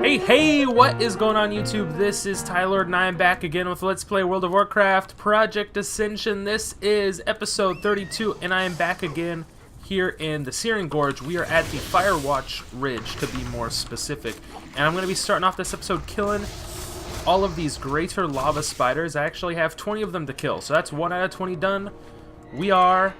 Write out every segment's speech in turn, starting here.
Hey, what is going on YouTube? This is Tyler and I am back again with Let's Play World of Warcraft Project Ascension. This is episode 32 and I am back again here in the Searing Gorge. We are at the Firewatch Ridge to be more specific. And I'm going to be starting off this episode killing all of these greater lava spiders. I actually have 20 of them to kill, so that's 1 out of 20 done. We are,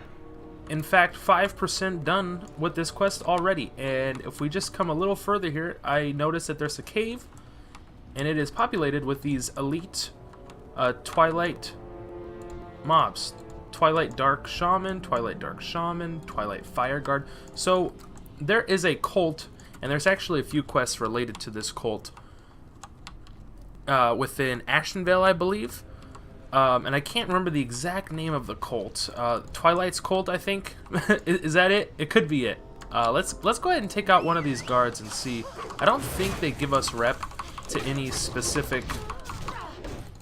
in fact, 5% done with this quest already. And if we just come a little further here, I notice that there's a cave, and it is populated with these elite Twilight mobs. Twilight Dark Shaman, Twilight Fire Guard. So there is a cult, and there's actually a few quests related to this cult within Ascension, I believe. And I can't remember the exact name of the cult. Twilight's cult, I think. Is that it? It could be it. Let's go ahead and take out one of these guards and see. I don't think they give us rep to any specific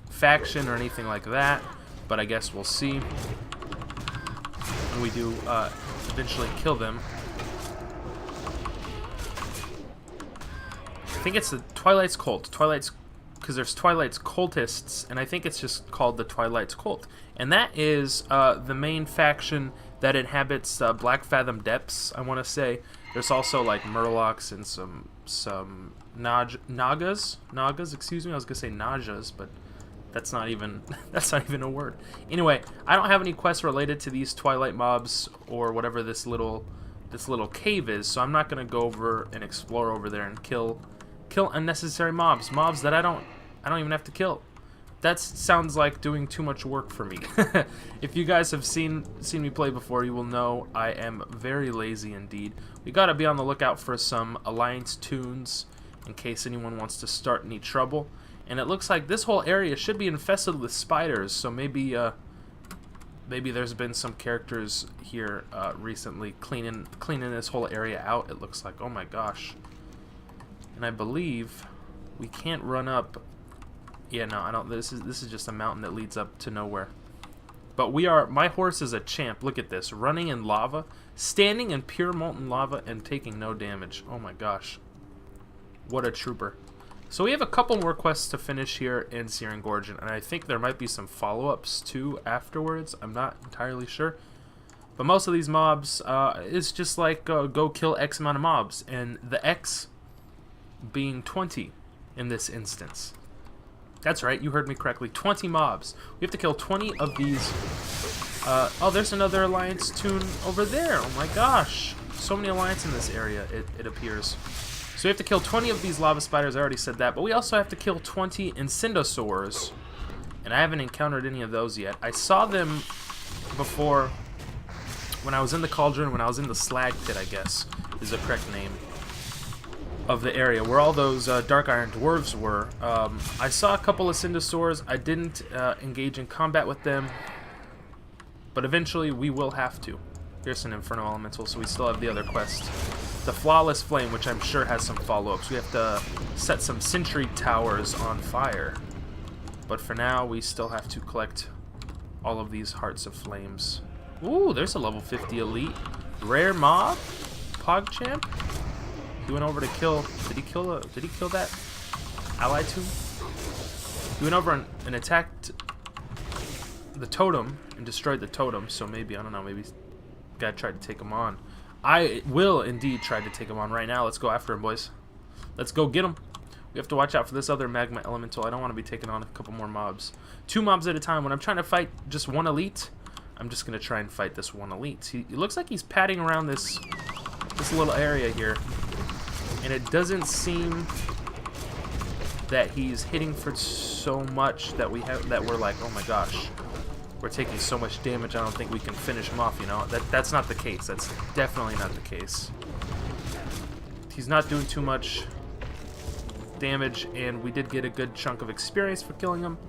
faction or anything like that, but I guess we'll see when we do eventually kill them. I think it's the Twilight's cult. Because there's Twilight's cultists, and I think it's just called the Twilight's cult. And that is the main faction that inhabits Black Fathom Depths, I want to say. There's also like Murlocs and some Nagas, excuse me. I was gonna say Najas, but that's not even a word. Anyway, I don't have any quests related to these Twilight mobs or whatever this little cave is, so I'm not gonna go over and explore over there and kill unnecessary mobs that I don't even have to kill. That sounds like doing too much work for me. If you guys have seen me play before, you will know I am very lazy indeed. We gotta be on the lookout for some Alliance tunes in case anyone wants to start any trouble. And it looks like this whole area should be infested with spiders, so maybe there's been some characters here recently cleaning this whole area out. It looks like, oh my gosh. And I believe we can't run up. Yeah, no, I don't. This is just a mountain that leads up to nowhere. But my horse is a champ. Look at this, running in lava, standing in pure molten lava, and taking no damage. Oh my gosh, what a trooper! So we have a couple more quests to finish here in Searing Gorge, and I think there might be some follow-ups too afterwards. I'm not entirely sure. But most of these mobs is just like go kill X amount of mobs, and the X being 20 in this instance. That's right, you heard me correctly. 20 mobs. We have to kill 20 of these. Oh, there's another Alliance tune over there. Oh my gosh. So many Alliance in this area, it appears. So we have to kill 20 of these lava spiders. I already said that. But we also have to kill 20 Incendosaurs. And I haven't encountered any of those yet. I saw them before when I was in the Cauldron, when I was in the Slag Pit, I guess, is the correct name of the area where all those Dark Iron Dwarves were. I saw a couple of Incendosaurs. I didn't engage in combat with them, but eventually we will have to. Here's an Inferno Elemental, so we still have the other quest. The Flawless Flame, which I'm sure has some follow-ups. We have to set some sentry towers on fire. But for now, we still have to collect all of these Hearts of Flames. Ooh, there's a level 50 elite. Rare mob? PogChamp? He went over to kill. Did he kill that ally tomb? He went over and attacked the totem and destroyed the totem. So maybe, I don't know, maybe guy tried to take him on. I will indeed try to take him on right now. Let's go after him, boys. Let's go get him. We have to watch out for this other magma elemental. I don't want to be taking on a couple more mobs. 2 mobs at a time. When I'm trying to fight just one elite, I'm just gonna try and fight this one elite. He looks like he's padding around this little area here. And it doesn't seem that he's hitting for so much that we're like, oh my gosh, we're taking so much damage, I don't think we can finish him off, you know? That's not the case. That's definitely not the case. He's not doing too much damage, and we did get a good chunk of experience for killing him,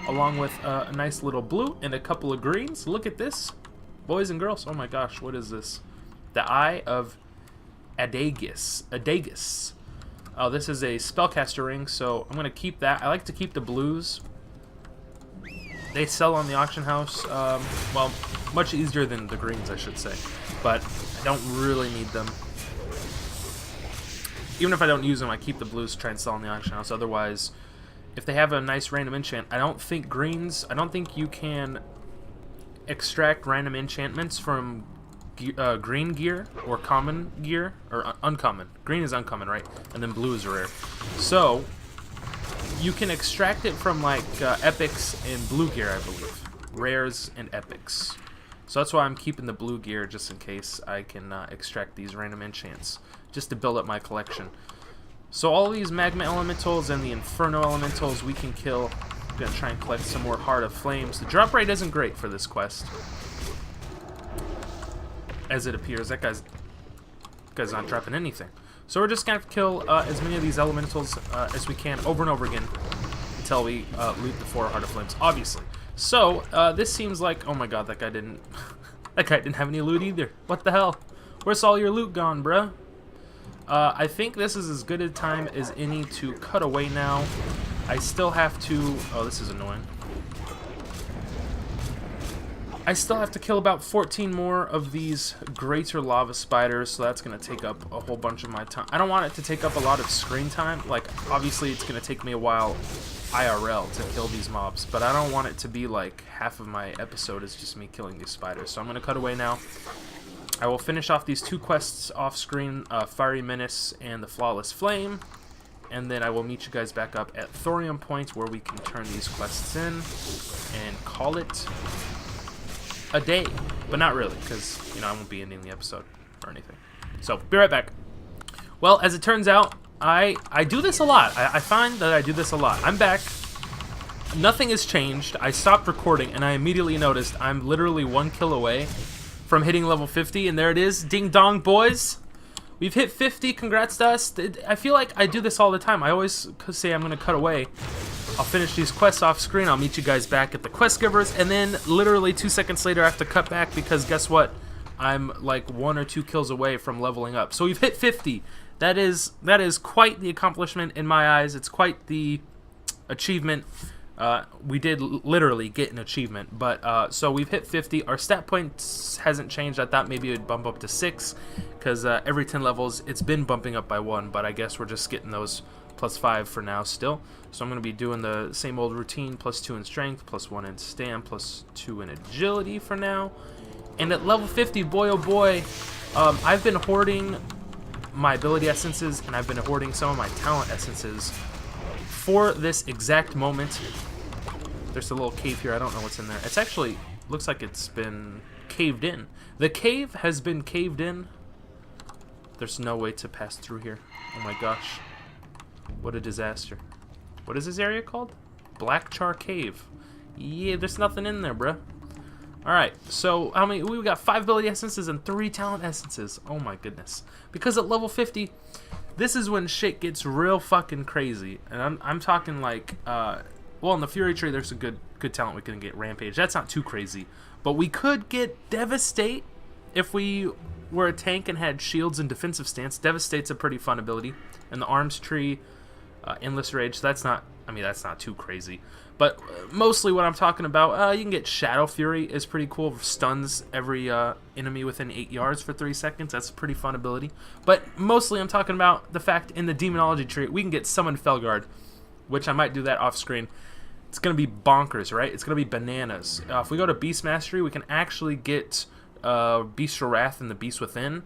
along with a nice little blue and a couple of greens. Look at this, boys and girls. Oh my gosh, what is this? The Eye of Adagus. Oh, this is a spellcaster ring, so I'm going to keep that. I like to keep the blues. They sell on the auction house. Well, much easier than the greens, I should say. But I don't really need them. even if I don't use them, I keep the blues to try and sell in the auction house. Otherwise, if they have a nice random enchant, I don't think you can extract random enchantments from green gear or common gear, or uncommon. Green is uncommon, right? And then blue is rare. So you can extract it from like epics and blue gear, I believe. Rares and epics. So that's why I'm keeping the blue gear, just in case I can extract these random enchants, just to build up my collection. So all these magma elementals and the inferno elementals we can kill. I'm gonna try and collect some more Heart of Flames. The drop rate isn't great for this quest, as it appears. That guy's not dropping anything. So we're just gonna have to kill as many of these elementals as we can over and over again until we loot the 4 Heart of Flames, obviously. So this seems like, oh my god, that guy didn't have any loot either. What the hell? Where's all your loot gone, bruh? I think this is as good a time as any to cut away now. I still have to... Oh, this is annoying. I still have to kill about 14 more of these greater lava spiders, so that's going to take up a whole bunch of my time. I don't want it to take up a lot of screen time. Like, obviously it's going to take me a while IRL to kill these mobs, but I don't want it to be like half of my episode is just me killing these spiders. So I'm going to cut away now. I will finish off these 2 quests off screen, Fiery Menace and the Flawless Flame, and then I will meet you guys back up at Thorium Point, where we can turn these quests in and call it a day. But not really, because, you know, I won't be ending the episode or anything. So, be right back. Well, as it turns out, I do this a lot. I find that I do this a lot. I'm back. Nothing has changed. I stopped recording, and I immediately noticed I'm literally 1 kill away from hitting level 50, and there it is. Ding dong, boys. We've hit 50. Congrats to us. I feel like I do this all the time. I always say I'm going to cut away. I'll finish these quests off screen. I'll meet you guys back at the quest givers, and then literally 2 seconds later I have to cut back because guess what? I'm like 1 or 2 kills away from leveling up. So we've hit 50. That is quite the accomplishment in my eyes. It's quite the achievement. We did literally get an achievement, but so we've hit 50. Our stat points hasn't changed. I thought maybe it would bump up to 6 because every 10 levels it's been bumping up by 1, but I guess we're just getting those +5 for now still. So I'm going to be doing the same old routine, +2 in strength, +1 in stam, +2 in agility for now. And at level 50, boy oh boy, I've been hoarding my ability essences and I've been hoarding some of my talent essences for this exact moment. There's a little cave here. I don't know what's in there. It's actually looks like it's been caved in. The cave has been caved in. There's no way to pass through here. Oh my gosh. What a disaster. What is this area called? Black Char Cave. Yeah, there's nothing in there, bruh. Alright, so how many? We got 5 ability essences and 3 talent essences. Oh my goodness. Because at level 50, this is when shit gets real fucking crazy. And I'm talking like, well, in the Fury tree, there's a good talent we can get. Rampage. That's not too crazy. But we could get Devastate if we were a tank and had shields and defensive stance. Devastate's a pretty fun ability. And the Arms tree, Endless Rage, that's not, I mean, that's not too crazy. But mostly what I'm talking about, you can get Shadow Fury is pretty cool. Stuns every enemy within 8 yards for 3 seconds. That's a pretty fun ability. But mostly I'm talking about the fact in the Demonology tree, we can get Summon Felguard, which I might do that off screen. It's going to be bonkers, right? It's going to be bananas. If we go to Beast Mastery, we can actually get Bestial Wrath and the Beast Within.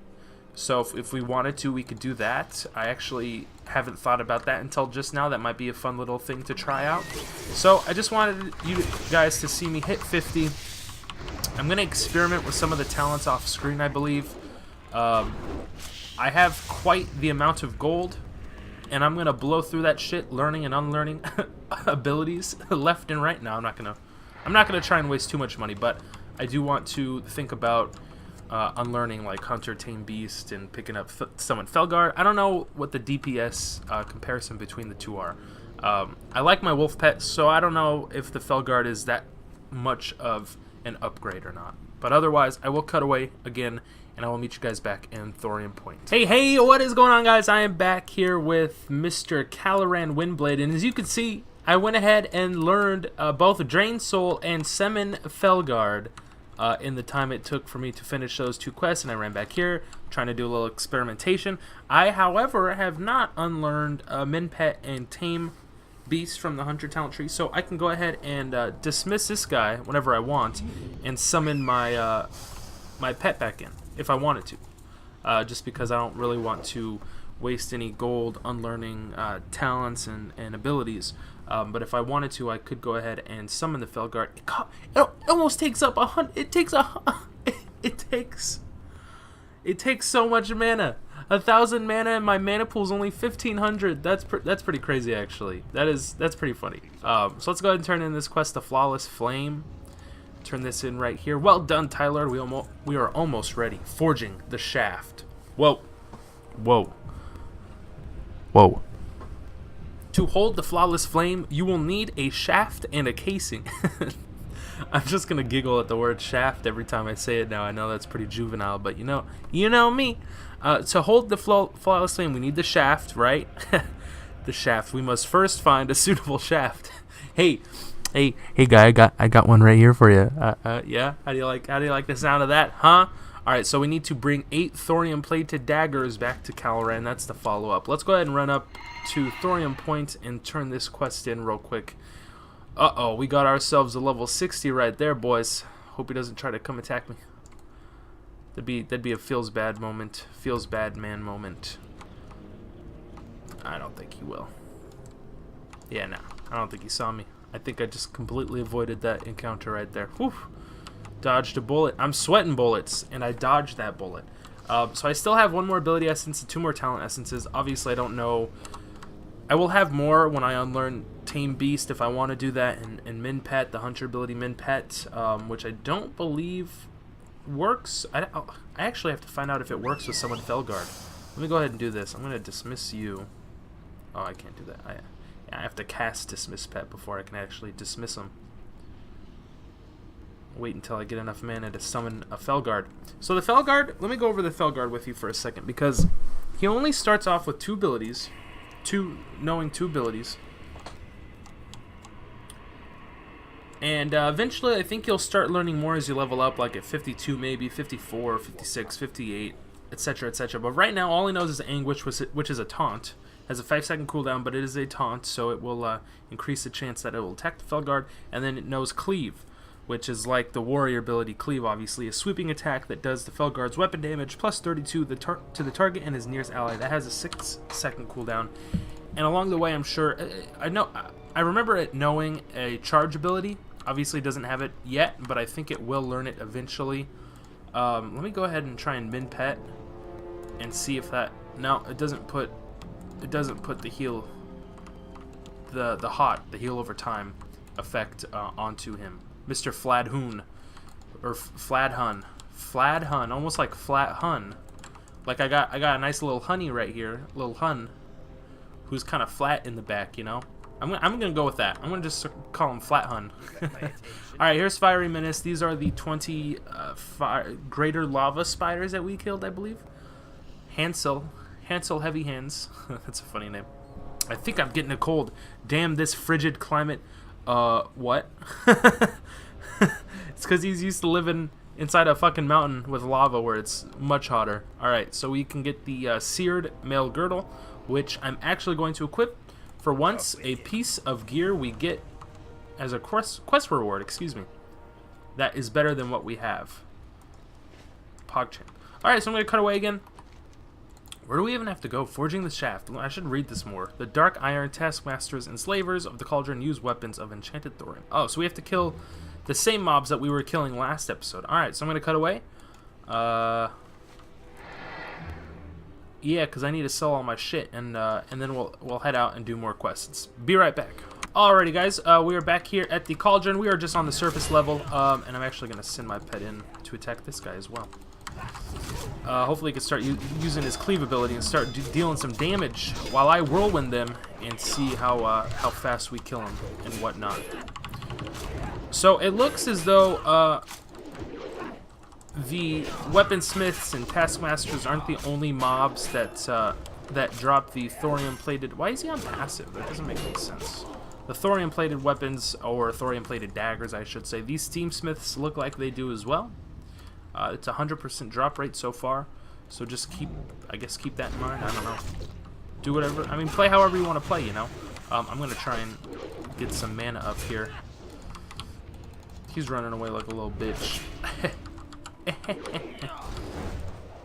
So if we wanted to, we could do that. I actually haven't thought about that until just now. That might be a fun little thing to try out. So I just wanted you guys to see me hit 50. I'm going to experiment with some of the talents off screen, I believe. I have quite the amount of gold, and I'm going to blow through that shit, learning and unlearning abilities left and right. No, I'm not going to try and waste too much money, but I do want to think about unlearning like Hunter, Tame Beast, and picking up Summon Felguard. I don't know what the DPS comparison between the two are. I like my wolf pet, so I don't know if the Felguard is that much of an upgrade or not. But otherwise, I will cut away again, and I will meet you guys back in Thorium Point. Hey, what is going on, guys? I am back here with Mr. Caloran Windblade, and as you can see, I went ahead and learned both Drain Soul and Summon Felguard. in the time it took for me to finish those 2 quests, and I ran back here trying to do a little experimentation. I, however, have not unlearned Min Pet and Tame Beast from the Hunter talent tree, so I can go ahead and dismiss this guy whenever I want and summon my my pet back in if I wanted to, just because I don't really want to waste any gold unlearning talents and abilities. But if I wanted to, I could go ahead and summon the Felguard. It almost takes up 100. It takes so much mana. 1,000 mana, and my mana pool is only 1,500. That's pretty crazy, actually. That's pretty funny. So let's go ahead and turn in this quest, the Flawless Flame. Turn this in right here. Well done, Tyler. We are almost ready. Forging the Shaft. Whoa, whoa, whoa. To hold the Flawless Flame, you will need a shaft and a casing. I'm just gonna giggle at the word shaft every time I say it now. I know that's pretty juvenile, but you know me. To hold the Flawless Flame, we need the shaft, right? The shaft. We must first find a suitable shaft. Hey, guy, I got one right here for you. Yeah. How do you like the sound of that, huh? All right. So we need to bring 8 thorium-plated daggers back to Caloran. That's the follow-up. Let's go ahead and run up to Thorium Point and turn this quest in real quick. Uh-oh, we got ourselves a level 60 right there, boys. Hope he doesn't try to come attack me. That'd be a feels bad moment. Feels bad man moment. I don't think he will. Yeah, no. I don't think he saw me. I think I just completely avoided that encounter right there. Whew. Dodged a bullet. I'm sweating bullets, and I dodged that bullet. So I still have 1 more ability essence and 2 more talent essences. Obviously, I don't know. I will have more when I unlearn Tame Beast if I want to do that, and Min Pet, the Hunter ability Min Pet, which I don't believe works. I actually have to find out if it works with someone Felguard. Let me go ahead and do this. I'm going to dismiss you. Oh, I can't do that. I have to cast Dismiss Pet before I can actually dismiss him. Wait until I get enough mana to summon a Felguard. So the Felguard, let me go over the Felguard with you for a second, because he only starts off with 2 abilities. Knowing 2 abilities. And eventually I think you'll start learning more as you level up, like at 52 maybe, 54, 56, 58, etc, etc. But right now all he knows is Anguish, which is a taunt. Has a 5-second cooldown, but it is a taunt, so it will increase the chance that it will attack the Felguard. And then it knows Cleave, which is like the warrior ability Cleave, obviously. A sweeping attack that does the Felguard's weapon damage plus 32 to the target and his nearest ally. That has a 6-second cooldown. And along the way, I'm sure... I remember it knowing a charge ability. Obviously, it doesn't have it yet, but I think it will learn it eventually. Let me go ahead and try and Min Pet and see if that... No, it doesn't put the heal... the heal over time effect onto him. Mr. Fladhoon, or Fladhun, almost like Flat Hun. Like I got a nice little honey right here, little Hun, who's kind of flat in the back, you know. I'm gonna go with that. I'm gonna just call him Flat Hun. All right, here's Fiery Menace. These are the 20 greater lava spiders that we killed, I believe. Hansel Heavy Hands. That's a funny name. I think I'm getting a cold. Damn this frigid climate. What? It's because he's used to living inside a fucking mountain with lava where it's much hotter. Alright, so we can get the Seared Male Girdle, which I'm actually going to equip. For once, a piece of gear we get as a quest reward, excuse me. That is better than what we have. PogChamp. Alright, so I'm going to cut away again. Where do we even have to go? Forging the Shaft. I should read this more. The Dark Iron Taskmasters and Slavers of the Cauldron use weapons of enchanted thorium. Oh, so we have to kill the same mobs that we were killing last episode. Alright, so I'm going to cut away. Yeah, because I need to sell all my shit, and then we'll head out and do more quests. Be right back. Alrighty, guys. We are back here at the Cauldron. We are just on the surface level, and I'm actually going to send my pet in to attack this guy as well. Hopefully he can start using his Cleave ability and start dealing some damage while I whirlwind them and see how fast we kill him and whatnot. So it looks as though the weaponsmiths and taskmasters aren't the only mobs that drop the thorium-plated... Why is he on passive? That doesn't make any sense. the thorium-plated weapons, or thorium-plated daggers, I should say. These steamsmiths look like they do as well. It's a 100% drop rate so far, so just keep that in mind. I don't know. Do whatever. I mean, play however you want to play, you know. I'm gonna try and get some mana up here. He's running away like a little bitch.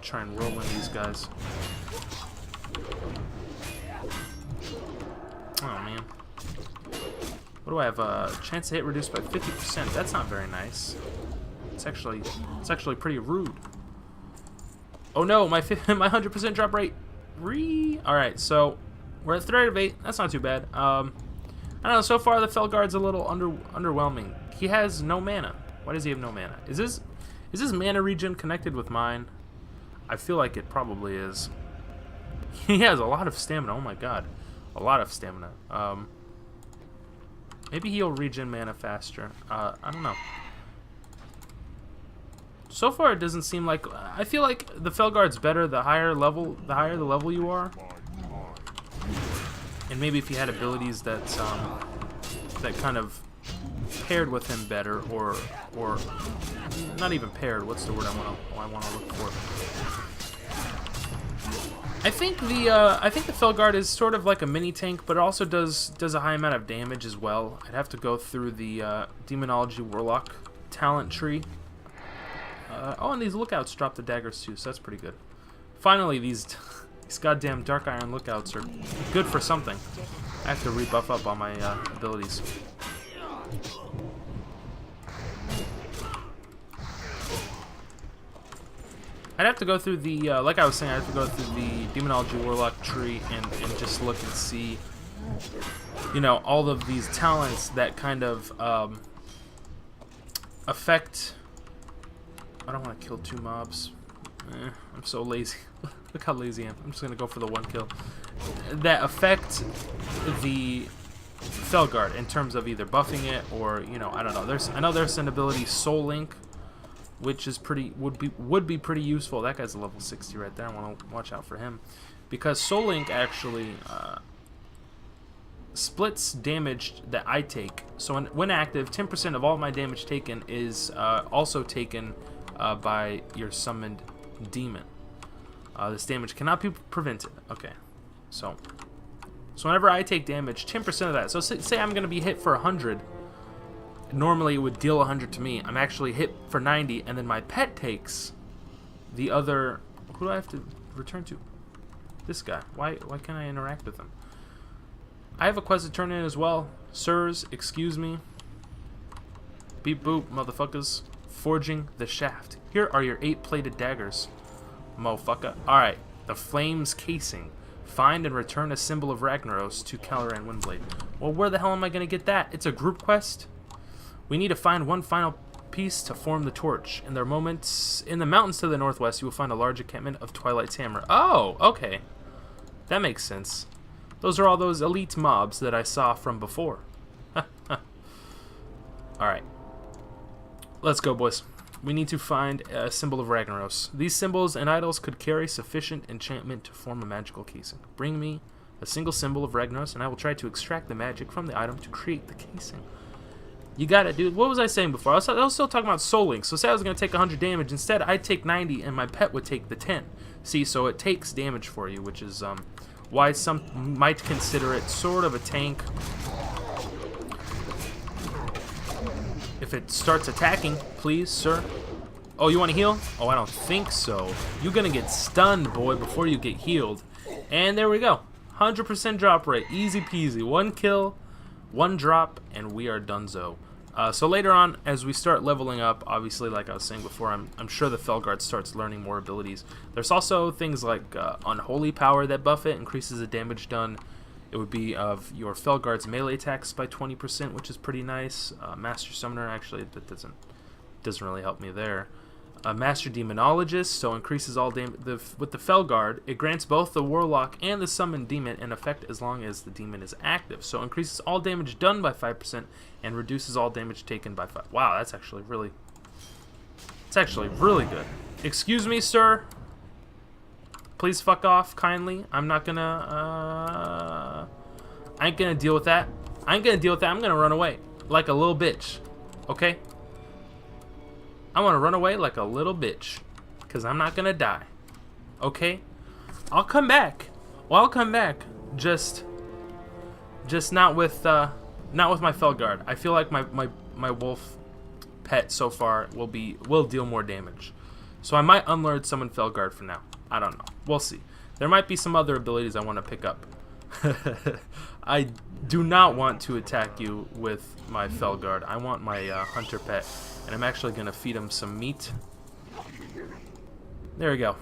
Try and roll in these guys. Oh man. What do I have? Chance to hit reduced by 50%. That's not very nice. It's actually pretty rude. Oh no, my 100% drop rate. All right, so we're at 3 out of 8. That's not too bad. I don't know. So far, the Felguard's a little underwhelming. He has no mana. Why does he have no mana? Is this mana regen connected with mine? I feel like it probably is. He has a lot of stamina. Oh my god, a lot of stamina. Maybe he'll regen mana faster. I don't know. So far, it doesn't seem like... I feel like the Felguard's better the higher the level you are. And maybe if he had abilities that kind of paired with him better, or not even paired. What's the word I want to look for? I think the Felguard is sort of like a mini tank, but it also does a high amount of damage as well. I'd have to go through the Demonology Warlock talent tree. Oh, and these lookouts drop the daggers too, so that's pretty good. Finally, these goddamn Dark Iron lookouts are good for something. I have to rebuff up on my abilities. I'd have to go through the, like I was saying, I'd have to go through the Demonology Warlock tree and just look and see, you know, all of these talents that kind of affect... I don't want to kill 2 mobs. I'm so lazy. Look how lazy I am. I'm just going to go for the 1 kill. That affect the Felguard in terms of either buffing it or, you know, I don't know. I know there's an ability, Soul Link, which is would be pretty useful. That guy's a level 60 right there. I want to watch out for him, because Soul Link actually splits damage that I take. So when active, 10% of all my damage taken is also taken by your summoned demon. This damage cannot be prevented. Okay, so whenever I take damage, 10% of that. So say I'm going to be hit for 100. Normally it would deal 100 to me. I'm actually hit for 90, and then my pet takes the other... Who do I have to return to? This guy. Why can't I interact with him? I have a quest to turn in as well. Sirs, excuse me. Beep boop, motherfuckers. Forging the shaft. Here are your 8-plated daggers, motherfucker. Alright, the Flames Casing. Find and return a symbol of Ragnaros to Caloran Windblade. Well, where the hell am I going to get that? It's a group quest. We need to find one final piece to form the torch. In the mountains to the northwest, you will find a large encampment of Twilight's Hammer. Oh, okay. That makes sense. Those are all those elite mobs that I saw from before. Alright. Let's go, boys. We need to find a symbol of Ragnaros. These symbols and idols could carry sufficient enchantment to form a magical casing. Bring me a single symbol of Ragnaros, and I will try to extract the magic from the item to create the casing. You got it, dude. What was I saying before? I was still talking about Soul Link. So say I was going to take 100 damage. Instead, I'd take 90, and my pet would take the 10. See, so it takes damage for you, which is why some might consider it sort of a tank. If it starts attacking, please, sir. Oh, you want to heal? Oh, I don't think so. You're going to get stunned, boy, before you get healed. And there we go. 100% drop rate. Easy peasy. 1 kill, 1 drop, and we are donezo. So later on, as we start leveling up, obviously, like I was saying before, I'm sure the Felguard starts learning more abilities. There's also things like Unholy Power that buff it, increases the damage done. It would be of your Felguard's melee attacks by 20%, which is pretty nice. Master Summoner, actually, that doesn't really help me there. Master Demonologist, so increases all damage. With the Felguard, it grants both the Warlock and the Summoned Demon an effect as long as the demon is active. So increases all damage done by 5% and reduces all damage taken by 5%. Wow, that's actually really good. Excuse me, sir. Please fuck off, kindly. I'm not gonna, I ain't gonna deal with that. I ain't gonna deal with that. I'm gonna run away like a little bitch. Okay? I wanna run away like a little bitch. Because I'm not gonna die. Okay? I'll come back. Well, I'll come back. Just not with my Felguard. I feel like my wolf pet so far will deal more damage. So I might unlearn summon Felguard for now. I don't know. We'll see. There might be some other abilities I want to pick up. I do not want to attack you with my Felguard. I want my hunter pet, and I'm actually going to feed him some meat. There we go.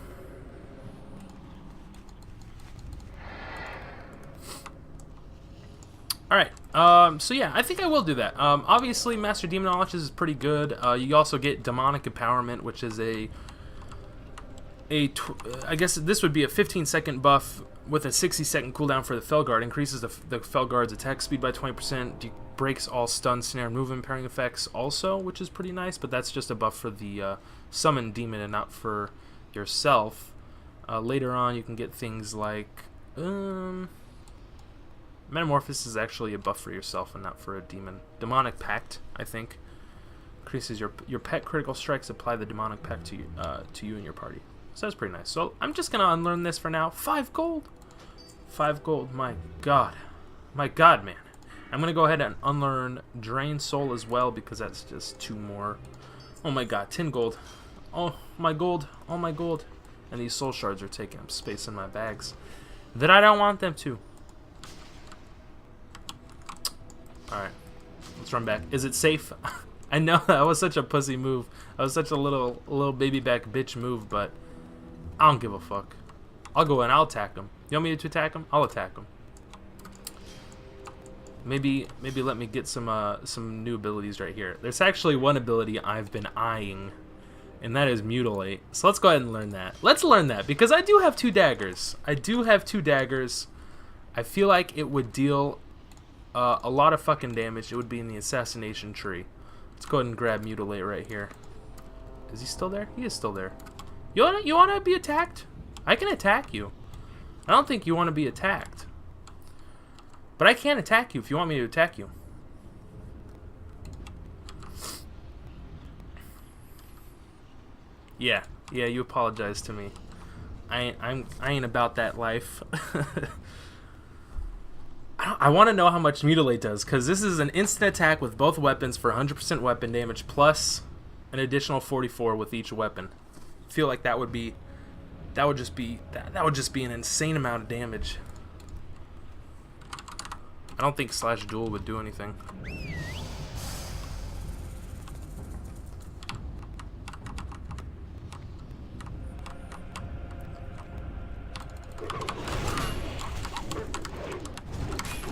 Alright, so yeah, I think I will do that. Obviously, Master Demonologist is pretty good. You also get Demonic Empowerment, which is I guess this would be a 15-second buff with a 60-second cooldown for the Felguard. Increases the Felguard's attack speed by 20%. Breaks all stun, snare, and movement pairing effects also, which is pretty nice, but that's just a buff for the summoned demon and not for yourself. Later on, you can get things like... Metamorphosis is actually a buff for yourself and not for a demon. Demonic Pact, I think. Increases your pet critical strikes. Apply the Demonic Pact to you and your party. So that's pretty nice. So I'm just going to unlearn this for now. 5 gold. 5 gold. My God. My God, man. I'm going to go ahead and unlearn Drain Soul as well because that's just 2 more. Oh my God. 10 gold. Oh, my gold. Oh, my gold. And these soul shards are taking up space in my bags that I don't want them to. Alright, let's run back. Is it safe? I know that was such a pussy move. That was such a little baby back bitch move, but I don't give a fuck. I'll go in, I'll attack him. You want me to attack him? I'll attack him. Maybe let me get some new abilities right here. There's actually one ability I've been eyeing, and that is Mutilate. So let's go ahead and learn that. Let's learn that, because I do have 2 daggers. I do have 2 daggers. I feel like it would deal... a lot of fucking damage. It would be in the assassination tree. Let's go ahead and grab Mutilate right here. Is he still there? He is still there. You wanna be attacked? I can attack you. I don't think you want to be attacked. But I can attack you if you want me to attack you. Yeah, you apologize to me. I ain't about that life. I want to know how much Mutilate does, because this is an instant attack with both weapons for 100% weapon damage, plus an additional 44 with each weapon. I feel like that would just be an insane amount of damage. I don't think Slash Duel would do anything.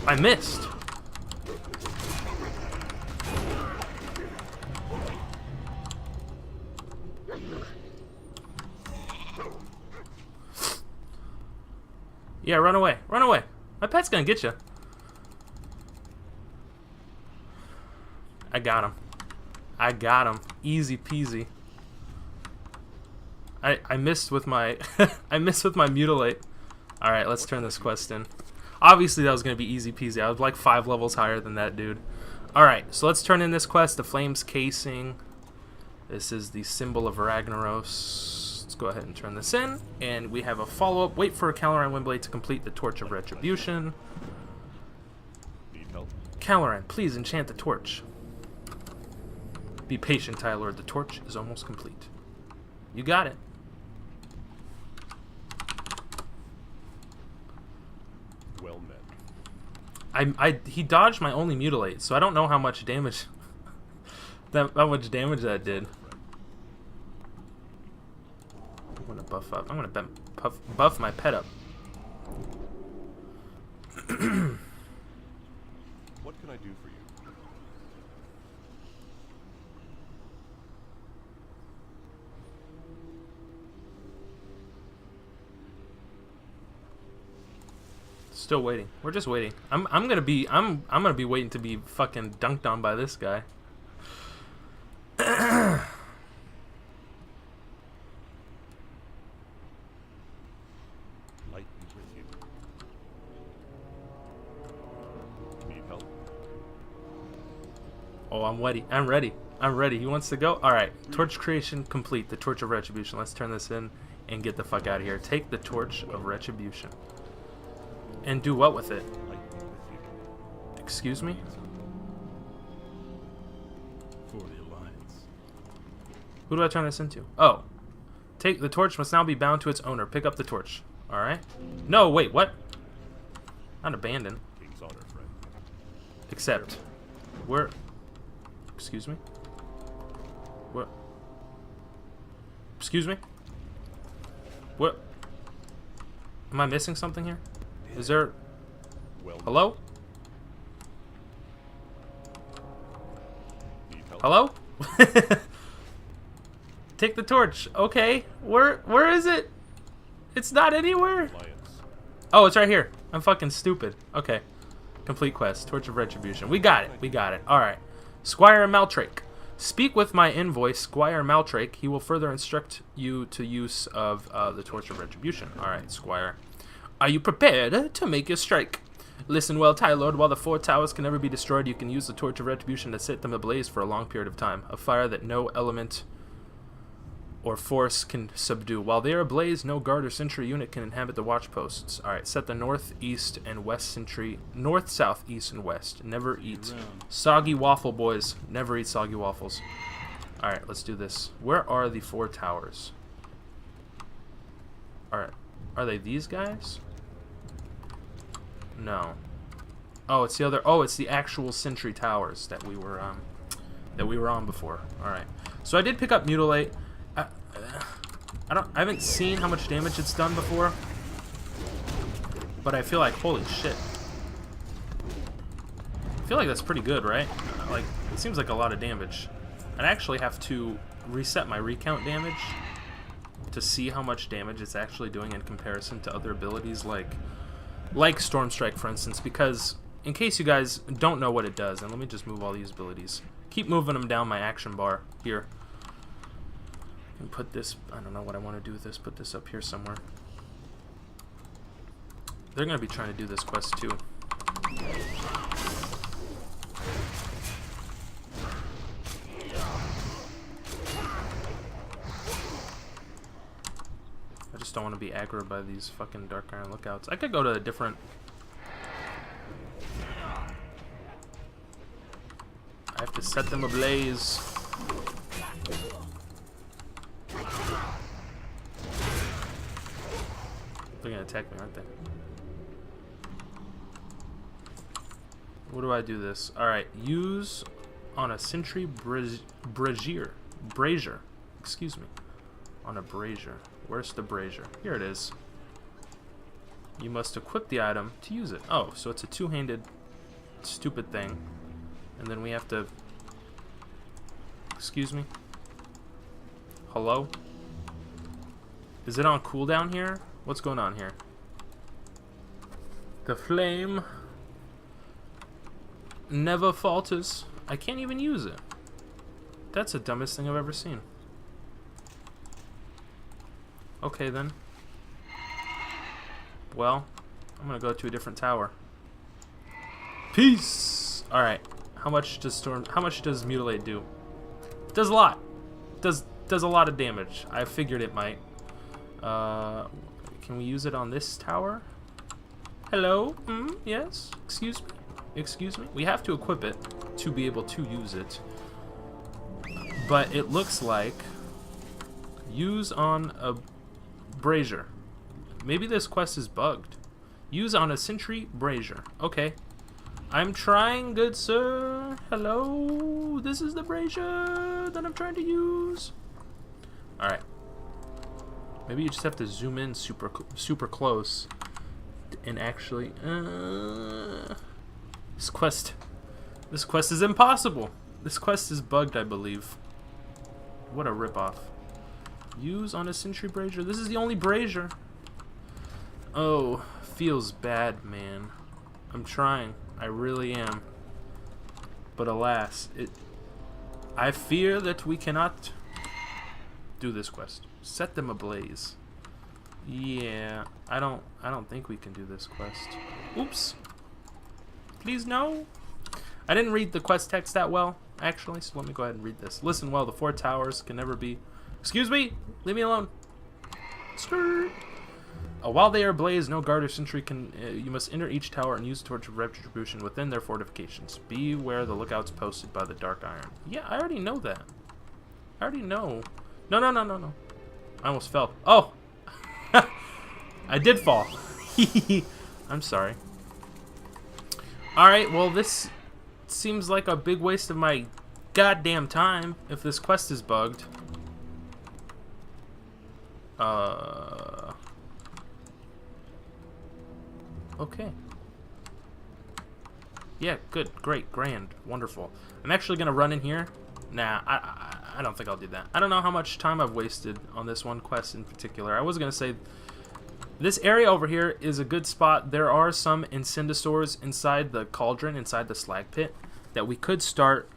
I missed. Yeah, run away. Run away. My pet's gonna get you. I got him. I got him. Easy peasy. I missed with my I missed with my Mutilate. All right, let's turn this quest in. Obviously, that was going to be easy peasy. I was like 5 levels higher than that dude. Alright, so let's turn in this quest, the Flames Casing. This is the symbol of Ragnaros. Let's go ahead and turn this in. And we have a follow-up. Wait for Caloran Windblade to complete the Torch of Retribution. Need help? Caloran, please enchant the torch. Be patient, Tylord. The torch is almost complete. You got it. Well met. He dodged my only Mutilate, so I don't know how much damage how much damage that did. I'm gonna buff up. I'm gonna buff my pet up. What can I do for you? Still waiting. We're just waiting. I'm gonna be waiting to be fucking dunked on by this guy. Light be with you. Need help? Oh, I'm ready. I'm ready. I'm ready. He wants to go? Alright. Torch creation complete. The Torch of Retribution. Let's turn this in and get the fuck out of here. Take the Torch of Retribution. And do what with it? Excuse me? For the Alliance. Who do I turn this into? Oh. Take the torch must now be bound to its owner. Pick up the torch. Alright. No, wait, what? Not abandon. King's honor, friend. Except. Where? Excuse me? What? Excuse me? What? Am I missing something here? Is there... Well, Hello? need help? Hello? Take the torch. Okay. Where is it? It's not anywhere. Alliance. Oh, it's right here. I'm fucking stupid. Okay. Complete quest. Torch of Retribution. We got it. We got it. Alright. Squire Maltrake. Speak with my envoy, Squire Maltrake. He will further instruct you to use of the Torch of Retribution. Alright, Squire. Are you prepared to make your strike? Listen well, Tylord. While the 4 towers can never be destroyed, you can use the Torch of Retribution to set them ablaze for a long period of time. A fire that no element or force can subdue. While they are ablaze, no guard or sentry unit can inhabit the watch posts. Alright, set the north, east, and west sentry. North, south, east, and west. Never eat soggy waffle, boys. Never eat soggy waffles. Alright, let's do this. Where are the 4 towers? Alright, are they these guys? No. Oh, it's the other. Oh, it's the actual sentry towers that we were on before. All right. So I did pick up Mutilate. I haven't seen how much damage it's done before, but I feel like, holy shit. I feel like that's pretty good, right? Like, it seems like a lot of damage. I'd actually have to reset my recount damage to see how much damage it's actually doing in comparison to other abilities like Storm Strike, for instance, because in case you guys don't know what it does, and let me just move all these abilities. Keep moving them down my action bar here. And put this, I don't know what I want to do with this, put this up here somewhere. They're going to be trying to do this quest too. I just don't want to be aggroed by these fucking Dark Iron Lookouts. I could go to a different... I have to set them ablaze. They're gonna attack me, aren't they? What do I do this? Alright, use on a sentry brazier. Excuse me. On a brazier. Where's the brazier? Here it is. You must equip the item to use it. Oh, so it's a two-handed stupid thing. And then we have to... Excuse me? Hello? Is it on cooldown here? What's going on here? The flame never falters. I can't even use it. That's the dumbest thing I've ever seen. Okay then. Well, I'm gonna go to a different tower. Peace. All right. How much does Mutilate do? It does a lot. Does a lot of damage. I figured it might. Can we use it on this tower? Hello? Yes? Excuse me? Excuse me? We have to equip it to be able to use it. But it looks like use on a brazier. Maybe this quest is bugged. Use on a sentry brazier. Okay. I'm trying, good sir. Hello? This is the brazier that I'm trying to use. Alright. Maybe you just have to zoom in super close and actually... This quest is impossible. This quest is bugged, I believe. What a ripoff. Use on a sentry brazier. This is the only brazier. Oh, feels bad, man. I'm trying. I really am. But alas, I fear that we cannot do this quest. Set them ablaze. Yeah, I don't think we can do this quest. Oops. Please no. I didn't read the quest text that well, actually, so let me go ahead and read this. Listen well, the 4 towers can never be... Excuse me? Leave me alone. Skirt. While they are ablaze, no guard or sentry can... you must enter each tower and use a torch of retribution within their fortifications. Beware the lookouts posted by the Dark Iron. Yeah, I already know that. I already know. No. I almost fell. Oh! I did fall. I'm sorry. Alright, well, this seems like a big waste of my goddamn time if this quest is bugged. Okay. Yeah, good, great, grand, wonderful. I'm actually gonna run in here. Nah, I don't think I'll do that. I don't know how much time I've wasted on this one quest in particular. I was gonna say this area over here is a good spot. There are some Incendisaurs inside the cauldron, inside the slag pit, that we could start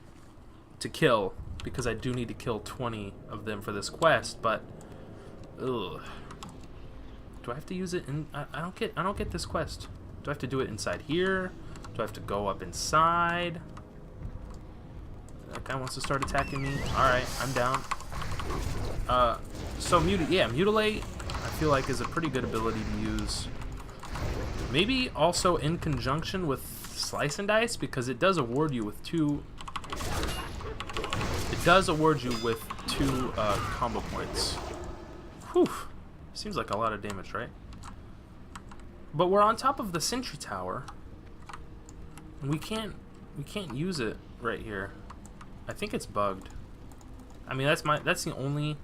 to kill, because I do need to kill 20 of them for this quest, but ugh. Do I have to use it in... I don't get this quest. Do I have to do it inside here? Do I have to go up inside? That guy wants to start attacking me. Alright, I'm down. So Mutilate, I feel like, is a pretty good ability to use. Maybe also in conjunction with Slice and Dice, because it does award you with 2... It does award you with 2 combo points. Whew. Seems like a lot of damage, right? But we're on top of the sentry tower, and we can't use it right here. I think it's bugged. I mean, that's the only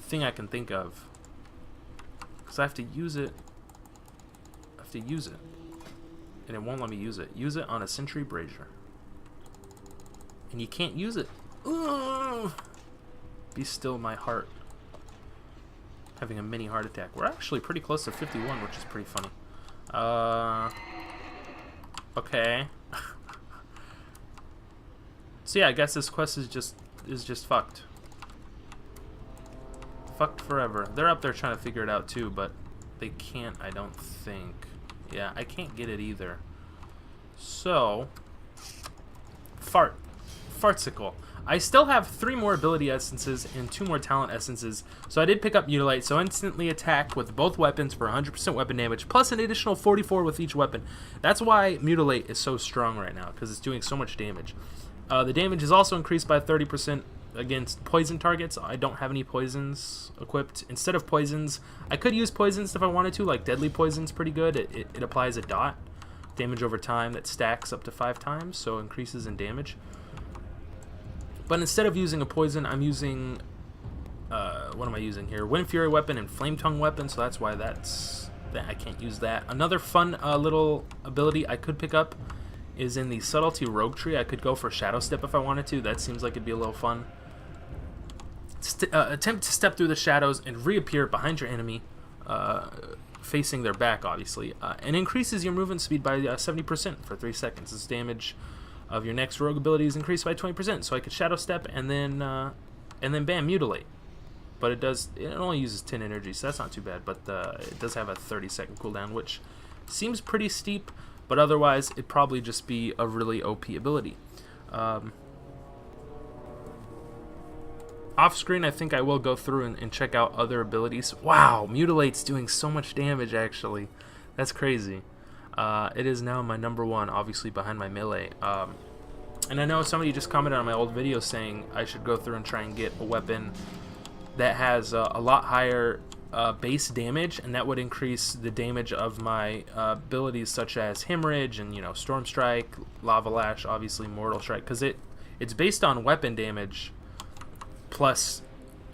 thing I can think of, because I have to use it. And it won't let me use it. Use it on a sentry brazier, and you can't use it. Ugh. Be still, my heart. Having a mini heart attack. We're actually pretty close to 51, which is pretty funny. Okay. So yeah, I guess this quest is just fucked. Fucked forever. They're up there trying to figure it out too, but they can't, I don't think. Yeah, I can't get it either. So, Fartsicle. I still have 3 more ability essences and 2 more talent essences, so I did pick up Mutilate, so instantly attack with both weapons for 100% weapon damage, plus an additional 44 with each weapon. That's why Mutilate is so strong right now, because it's doing so much damage. The damage is also increased by 30% against poison targets. I don't have any poisons equipped. Instead of poisons, I could use poisons if I wanted to, like Deadly Poison's pretty good. It applies a dot damage over time that stacks up to 5 times, so increases in damage. But instead of using a poison, I'm using, what am I using here? Wind Fury weapon and Flame Tongue weapon, so that's why I can't use that. Another fun little ability I could pick up is in the Subtlety Rogue Tree. I could go for Shadow Step if I wanted to. That seems like it'd be a little fun. Attempt to step through the shadows and reappear behind your enemy, facing their back, obviously, and increases your movement speed by 70% for 3 seconds. This damage of your next rogue ability is increased by 20%, so I could Shadow Step and then bam, Mutilate. But it only uses 10 energy, so that's not too bad, but it does have a 30-second cooldown, which seems pretty steep, but otherwise it'd probably just be a really OP ability. Off screen, I think I will go through and check out other abilities. Wow, Mutilate's doing so much damage, actually. That's crazy. It is now my #1, obviously behind my melee. And I know somebody just commented on my old video saying I should go through and try and get a weapon that has a lot higher base damage, and that would increase the damage of my abilities such as Hemorrhage and, Storm Strike, Lava Lash, obviously Mortal Strike, because it's based on weapon damage plus,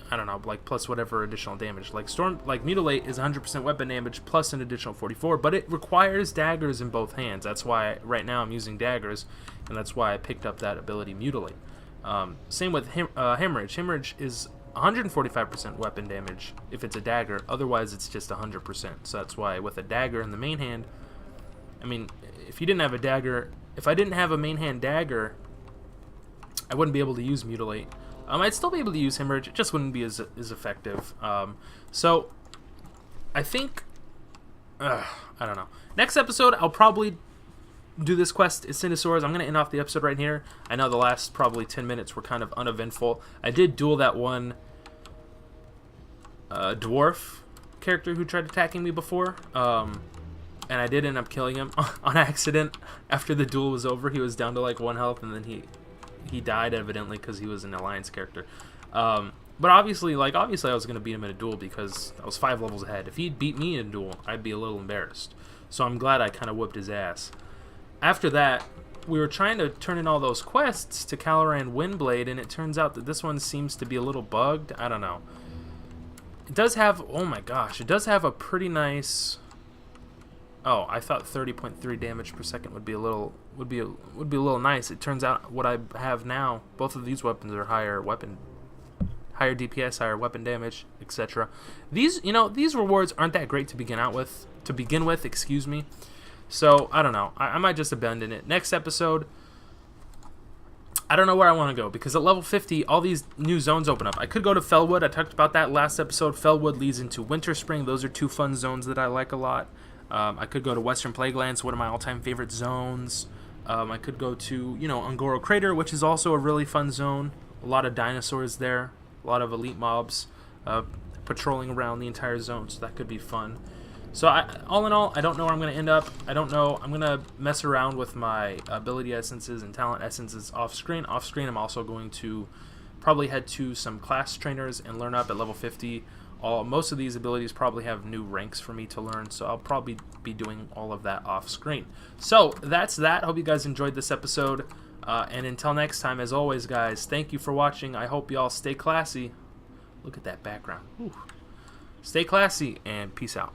I don't know, plus whatever additional damage. Like Mutilate is 100% weapon damage plus an additional 44, but it requires daggers in both hands. That's why right now I'm using daggers, and that's why I picked up that ability, Mutilate. Same with Hemorrhage. Hemorrhage is 145% weapon damage if it's a dagger, otherwise it's just 100%. So that's why with a dagger in the main hand, I mean, if you didn't have a dagger, if I didn't have a main hand dagger, I wouldn't be able to use Mutilate. I'd still be able to use Hemorrhage, it just wouldn't be as effective. So, I think, I don't know. Next episode, I'll probably do this quest. It's Cinnasaurs. I'm going to end off the episode right here. I know the last probably 10 minutes were kind of uneventful. I did duel that one dwarf character who tried attacking me before. And I did end up killing him on accident. After the duel was over, he was down to like 1 health, and then he died evidently because he was an alliance character. But obviously I was going to beat him in a duel because I was 5 levels ahead. If he'd beat me in a duel, I'd be a little embarrassed. So I'm glad I kind of whooped his ass. After that, we were trying to turn in all those quests to Caloran Windblade, and it turns out that this one seems to be a little bugged. I don't know. It does have, oh my gosh, it does have a pretty nice... Oh, I thought 30.3 damage per second would be a little nice. It turns out what I have now, both of these weapons are higher DPS, higher weapon damage, etc. These rewards aren't that great to begin with, excuse me. So, I don't know. I might just abandon it. Next episode, I don't know where I want to go, because at level 50, all these new zones open up. I could go to Fellwood. I talked about that last episode. Fellwood leads into Winter Spring. Those are 2 fun zones that I like a lot. I could go to Western Plaguelands, one of my all-time favorite zones. I could go to, Ungoro Crater, which is also a really fun zone. A lot of dinosaurs there. A lot of elite mobs patrolling around the entire zone, so that could be fun. So all in all, I don't know where I'm going to end up. I don't know. I'm going to mess around with my ability essences and talent essences off screen. Off screen, I'm also going to probably head to some class trainers and learn up at level 50. Most of these abilities probably have new ranks for me to learn, so I'll probably be doing all of that off screen. So that's that. Hope you guys enjoyed this episode. And until next time, as always, guys, thank you for watching. I hope y'all stay classy. Look at that background. Whew. Stay classy, and peace out.